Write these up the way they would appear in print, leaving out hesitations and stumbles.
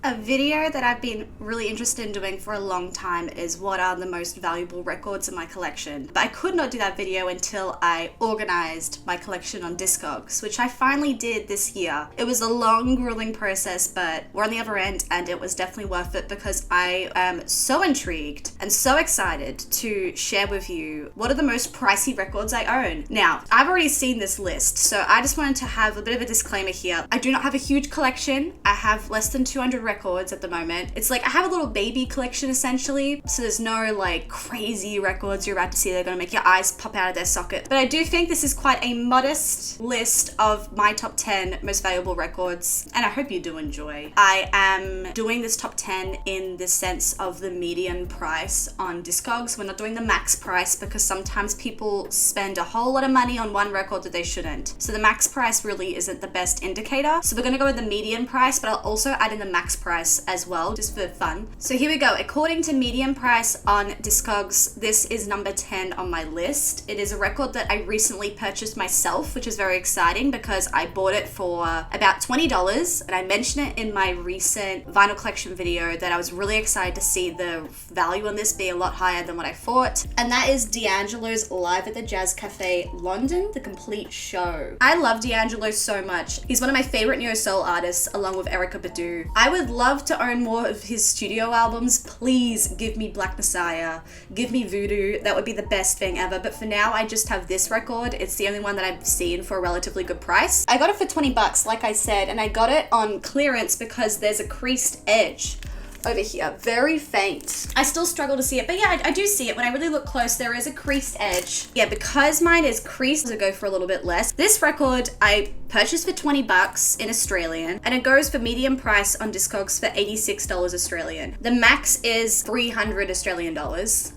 A video that I've been really interested in doing for a long time is what are the most valuable records in my collection. But I could not do that video until I organized my collection on Discogs, which I finally did this year. It was a long, grueling process, but we're on the other end and it was definitely worth it because I am so intrigued and so excited to share with you what are the most pricey records I own. Now, I've already seen this list, so I just wanted to have a bit of a disclaimer here. I do not have a huge collection. I have less than 200 records at the moment. It's like I have a little baby collection essentially, so there's no like crazy records you're about to see that are gonna make your eyes pop out of their socket. But I do think this is quite a modest list of my top 10 most valuable records, and I hope you do enjoy. I am doing this top 10 in the sense of the median price on Discogs. We're not doing the max price because sometimes people spend a whole lot of money on one record that they shouldn't. So the max price really isn't the best indicator. So we're gonna go with the median price, but I'll also add in the max price as well, just for fun. So here we go. According to median price on Discogs, this is number 10 on my list. It is a record that I recently purchased myself, which is very exciting because I bought it for about $20, and I mentioned it in my recent vinyl collection video that I was really excited to see the value on this be a lot higher than what I thought. And that is D'Angelo's Live at the Jazz Cafe London, the complete show. I love D'Angelo so much. He's one of my favorite neo-soul artists along with Erykah Badu. I would love to own more of his studio albums. Please give me Black Messiah, give me Voodoo. That would be the best thing ever. But for now, I just have this record. It's the only one that I've seen for a relatively good price. I got it for 20 bucks, like I said, and I got it on clearance because there's a creased edge over here, very faint. I still struggle to see it, but yeah, I do see it. When I really look close, there is a creased edge. Yeah, because mine is creased, to go for a little bit less. This record I purchased for 20 bucks in Australian, and it goes for medium price on Discogs for $86 Australian. The max is 300 Australian dollars.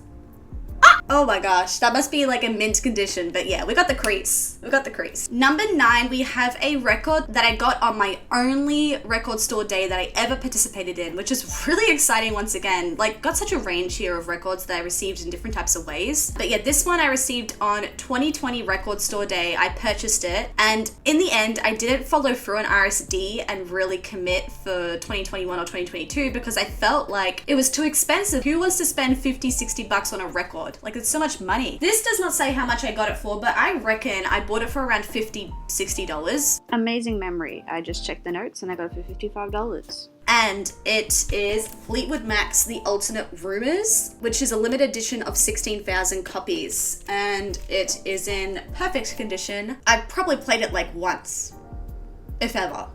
Oh my gosh, that must be like a mint condition, but yeah, we got the crease. We got the crease. Number 9, we have a record that I got on my only record store day that I ever participated in, which is really exciting once again. Like, got such a range here of records that I received in different types of ways. But yeah, this one I received on 2020 record store day. I purchased it, and in the end, I didn't follow through on RSD and really commit for 2021 or 2022 because I felt like it was too expensive. Who wants to spend 50, 60 bucks on a record? Like, it's so much money. This does not say how much I got it for, but I reckon I bought it for around $50, $60. Amazing memory. I just checked the notes and I got it for $55. And it is Fleetwood Mac's The Alternate Rumors, which is a limited edition of 16,000 copies. And it is in perfect condition. I've probably played it like once, if ever.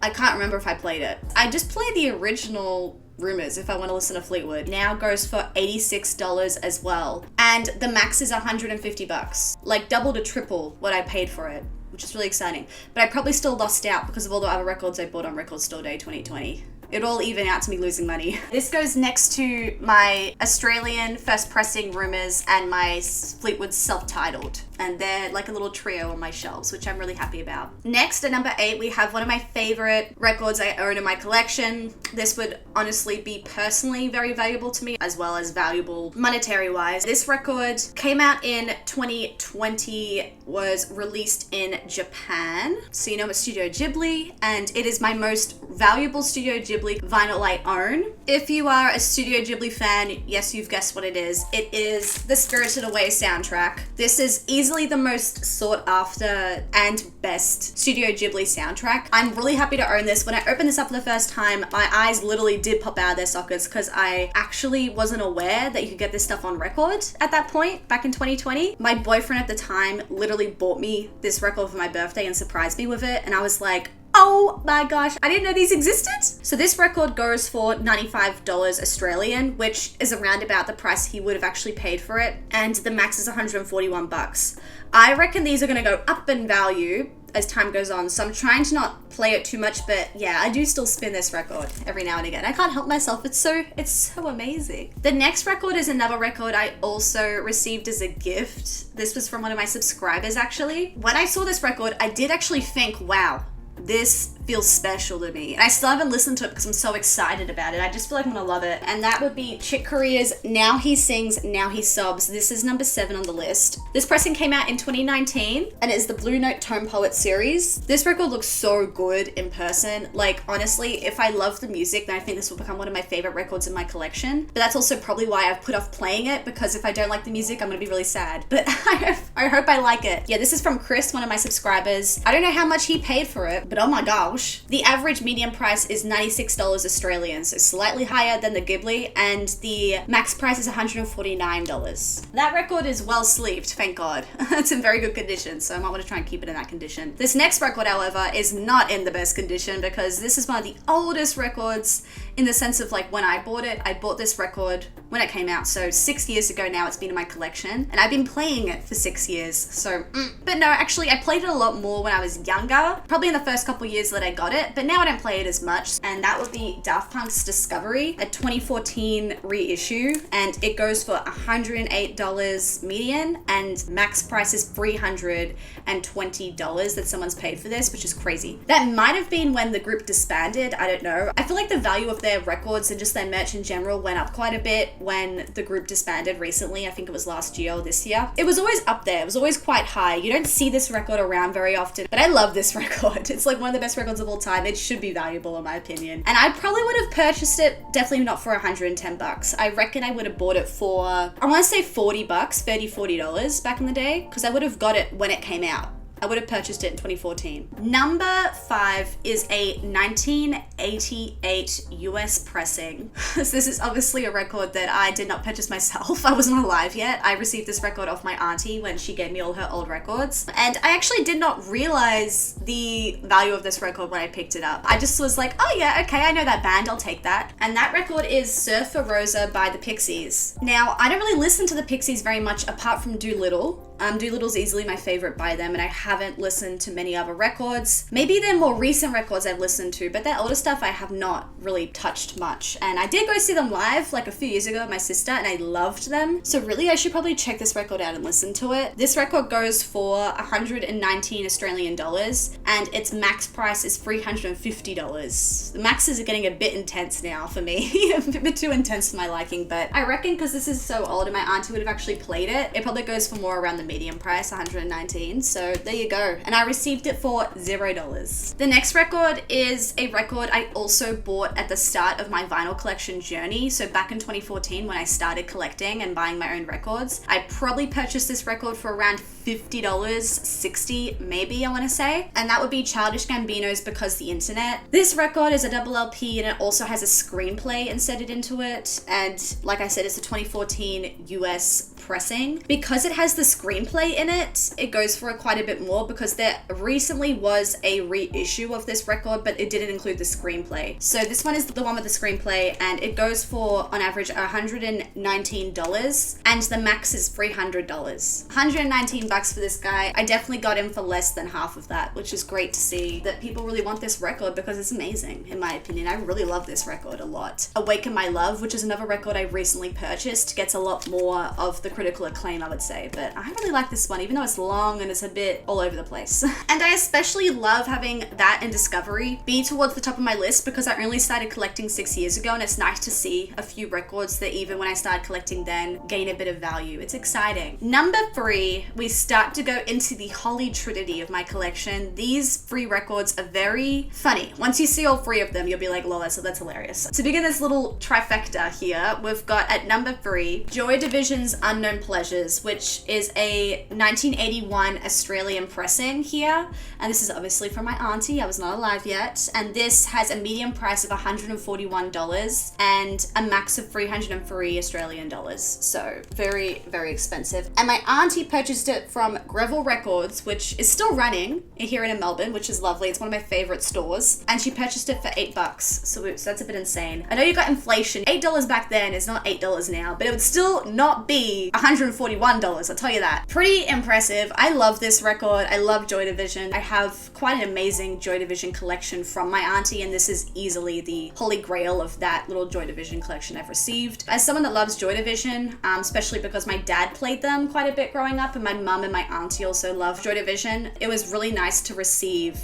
I can't remember if I played it. I just played the original Rumors if I want to listen to Fleetwood. Now goes for $86 as well. And the max is 150 bucks. Like double to triple what I paid for it, which is really exciting. But I probably still lost out because of all the other records I bought on Record Store Day 2020. It all even out to me losing money. This goes next to my Australian first pressing Rumors and my Fleetwood self-titled. And they're like a little trio on my shelves, which I'm really happy about. Next, at number 8, we have one of my favorite records I own in my collection. This would honestly be personally very valuable to me, as well as valuable monetary-wise. This record came out in 2020, was released in Japan. So you know it's Studio Ghibli, and it is my most valuable Studio Ghibli vinyl I own. If you are a Studio Ghibli fan, yes, you've guessed what it is. It is the Spirited Away soundtrack. This is easily the most sought after and best Studio Ghibli soundtrack. I'm really happy to own this. When I opened this up for the first time, my eyes literally did pop out of their sockets because I actually wasn't aware that you could get this stuff on record at that point back in 2020. My boyfriend at the time literally bought me this record for my birthday and surprised me with it, and I was like, oh my gosh, I didn't know these existed. So this record goes for $95 Australian, which is around about the price he would have actually paid for it. And the max is 141 bucks. I reckon these are gonna go up in value as time goes on. So I'm trying to not play it too much, but yeah, I do still spin this record every now and again. I can't help myself. It's so amazing. The next record is another record I also received as a gift. This was from one of my subscribers actually. When I saw this record, I did actually think, wow, this feels special to me. And I still haven't listened to it because I'm so excited about it. I just feel like I'm gonna love it. And that would be Chick Corea's Now He Sings, Now He Sobs. This is number 7 on the list. This pressing came out in 2019 and it is the Blue Note Tone Poet series. This record looks so good in person. Like, honestly, if I love the music, then I think this will become one of my favorite records in my collection. But that's also probably why I've put off playing it, because if I don't like the music, I'm gonna be really sad. But I hope I like it. Yeah, this is from Chris, one of my subscribers. I don't know how much he paid for it, but oh my gosh. The average median price is $96 Australian, so slightly higher than the Ghibli, and the max price is $149. That record is well sleeved, thank God. It's in very good condition, so I might want to try and keep it in that condition. This next record, however, is not in the best condition because this is one of the oldest records in the sense of like when I bought it. I bought this record when it came out, so 6 years ago now it's been in my collection, and I've been playing it for 6 years, so but no, actually I played it a lot more when I was younger, probably in the first couple years that I got it, but now I don't play it as much. And that would be Daft Punk's Discovery, a 2014 reissue, and it goes for $108 median, and max price is $320 that someone's paid for this, which is crazy. That might have been when the group disbanded, I don't know. I feel like the value of their records and just their merch in general went up quite a bit when the group disbanded recently. I think it was last year or this year. It was always up there. It was always quite high. You don't see this record around very often, but I love this record. It's like one of the best records of all time. It should be valuable in my opinion. And I probably would have purchased it, definitely not for $110. I reckon I would have bought it for, I want to say $40, $30-$40 back in the day, because I would have got it when it came out. I would have purchased it in 2014. Number 5 is a 1988 US pressing. This is obviously a record that I did not purchase myself. I wasn't alive yet. I received this record off my auntie when she gave me all her old records. And I actually did not realize the value of this record when I picked it up. I just was like, oh yeah, okay, I know that band, I'll take that. And that record is Surfer Rosa by the Pixies. Now, I don't really listen to the Pixies very much apart from Doolittle. Doolittle's easily my favorite by them, and I haven't listened to many other records. Maybe their more recent records I've listened to, but their older stuff I have not really touched much. And I did go see them live like a few years ago with my sister, and I loved them. So really, I should probably check this record out and listen to it. This record goes for 119 Australian dollars, and its max price is $350. The maxes are getting a bit intense now for me, a bit too intense for my liking, but I reckon because this is so old and my auntie would have actually played it, it probably goes for more around the medium price, 119. So there you go. And I received it for $0. The next record is a record I also bought at the start of my vinyl collection journey. So back in 2014 when I started collecting and buying my own records, I probably purchased this record for around $50, $60 maybe, I want to say. And that would be Childish Gambino's Because the Internet. This record is a double LP and it also has a screenplay inserted into it. And like I said, it's a 2014 US pressing. Because it has the screenplay in it, it goes for quite a bit more because there recently was a reissue of this record, but it didn't include the screenplay. So this one is the one with the screenplay, and it goes for on average $119, and the max is $300. $119 for this guy. I definitely got him for less than half of that, which is great to see that people really want this record because it's amazing in my opinion. I really love this record a lot. Awaken My Love, which is another record I recently purchased, gets a lot more of the critical acclaim, I would say, but I really like this one even though it's long and it's a bit all over the place. And I especially love having that and Discovery be towards the top of my list because I only started collecting 6 years ago, and it's nice to see a few records that even when I started collecting then gain a bit of value. It's exciting. Number 3, we start to go into the holy trinity of my collection. These 3 records are very funny. Once you see all 3 of them, you'll be like, lol, that's hilarious. To begin this little trifecta here, we've got at number 3, Joy Division's Unknown Pleasures, which is a 1981 Australian pressing here. And this is obviously from my auntie. I was not alive yet. And this has a medium price of $141 and a max of 303 Australian dollars. So very, very expensive. And my auntie purchased it from Greville Records, which is still running here in Melbourne, which is lovely. It's one of my favorite stores. And she purchased it for $8. So that's a bit insane. I know you got inflation. $8 back then is not $8 now, but it would still not be $141. I'll tell you that. Pretty impressive. I love this record. I love Joy Division. I have quite an amazing Joy Division collection from my auntie, and this is easily the holy grail of that little Joy Division collection I've received. As someone that loves Joy Division, especially because my dad played them quite a bit growing up, and my mum and my auntie also love Joy Division, it was really nice to receive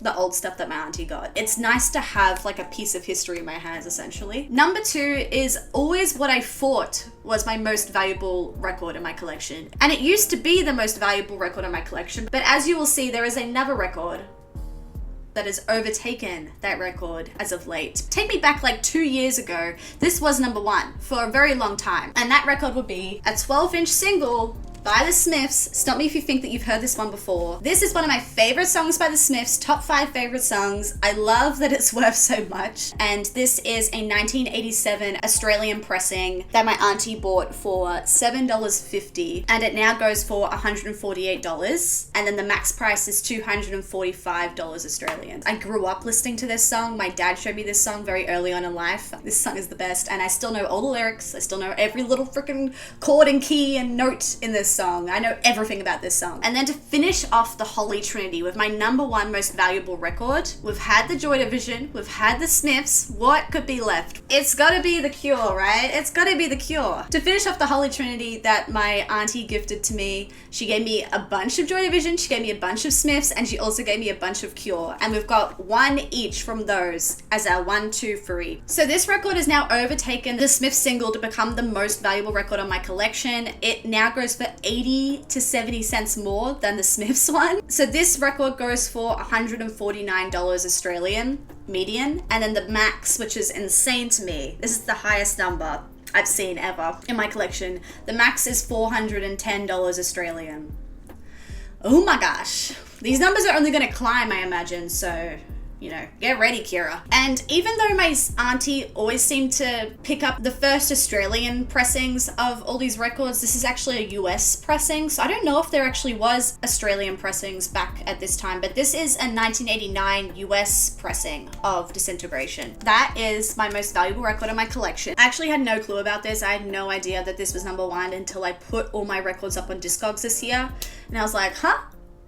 the old stuff that my auntie got. It's nice to have like a piece of history in my hands, essentially. Number 2 is always what I thought was my most valuable record in my collection. And it used to be the most valuable record in my collection, but as you will see, there is another record that has overtaken that record as of late. Take me back like 2 years ago, this was number 1 for a very long time. And that record would be a 12-inch single by the Smiths. Stop me if you think that you've heard this one before. This is one of my favorite songs by the Smiths, top 5 favorite songs. I love that it's worth so much. And this is a 1987 Australian pressing that my auntie bought for $7.50, and it now goes for $148. And then the max price is $245 Australian. I grew up listening to this song. My dad showed me this song very early on in life. This song is the best, and I still know all the lyrics. I still know every little freaking chord and key and note in this song. I know everything about this song. And then to finish off the Holy Trinity with my number 1 most valuable record, we've had the Joy Division, we've had the Smiths. What could be left? It's gotta be The Cure, right? It's gotta be The Cure. To finish off the Holy Trinity that my auntie gifted to me, she gave me a bunch of Joy Division, she gave me a bunch of Smiths, and she also gave me a bunch of Cure. And we've got 1 each from those as our 1, 2, 3. So this record has now overtaken the Smiths single to become the most valuable record on my collection. It now goes for 80 to 70 cents more than the Smiths one. So this record goes for $149 Australian median, and then the max, which is insane to me, this is the highest number I've seen ever in my collection. The max is $410 Australian. Oh my gosh. These numbers are only going to climb, I imagine, so you know, get ready, Kira. And even though my auntie always seemed to pick up the first Australian pressings of all these records, this is actually a US pressing. So I don't know if there actually was Australian pressings back at this time, but this is a 1989 US pressing of Disintegration. That is my most valuable record in my collection. I actually had no clue about this. I had no idea that this was number 1 until I put all my records up on Discogs this year. And I was like, huh?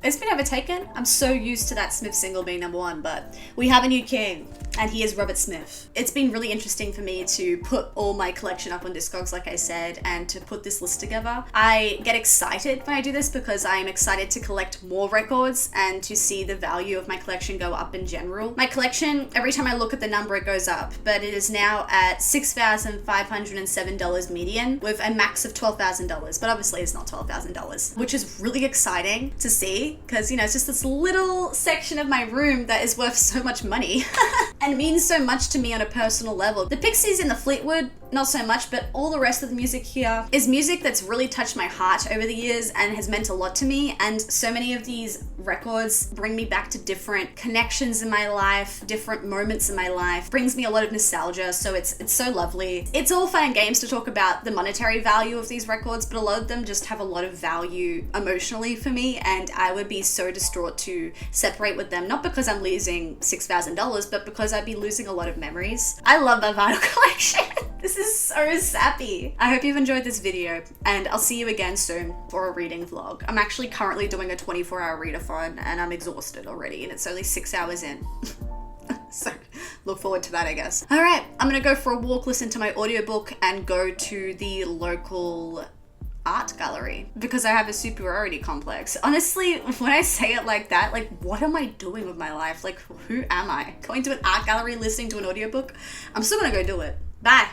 It's been overtaken. I'm so used to that Smith single being number 1, but we have a new king, and he is Robert Smith. It's been really interesting for me to put all my collection up on Discogs, like I said, and to put this list together. I get excited when I do this because I'm excited to collect more records and to see the value of my collection go up in general. My collection, every time I look at the number, it goes up, but it is now at $6,507 median with a max of $12,000, but obviously it's not $12,000, which is really exciting to see because, you know, it's just this little section of my room that is worth so much money and means so much to me on a personal level. The Pixies and the Fleetwood, not so much, but all the rest of the music here is music that's really touched my heart over the years and has meant a lot to me. And so many of these records bring me back to different connections in my life, different moments in my life, brings me a lot of nostalgia. So it's so lovely. It's all fun and games to talk about the monetary value of these records, but a lot of them just have a lot of value emotionally for me, and I would be so distraught to separate with them, not because I'm losing $6,000, but because I'd be losing a lot of memories. I love my vinyl collection. This is so sappy. I hope you've enjoyed this video, and I'll see you again soon for a reading vlog. I'm actually currently doing a 24-hour readathon, and I'm exhausted already, and it's only 6 hours in. So look forward to that, I guess. All right, I'm gonna go for a walk, listen to my audiobook, and go to the local art gallery because I have a superiority complex. Honestly, when I say it like that, like, what am I doing with my life? Like, who am I? Going to an art gallery, listening to an audiobook? I'm still gonna go do it. Bye.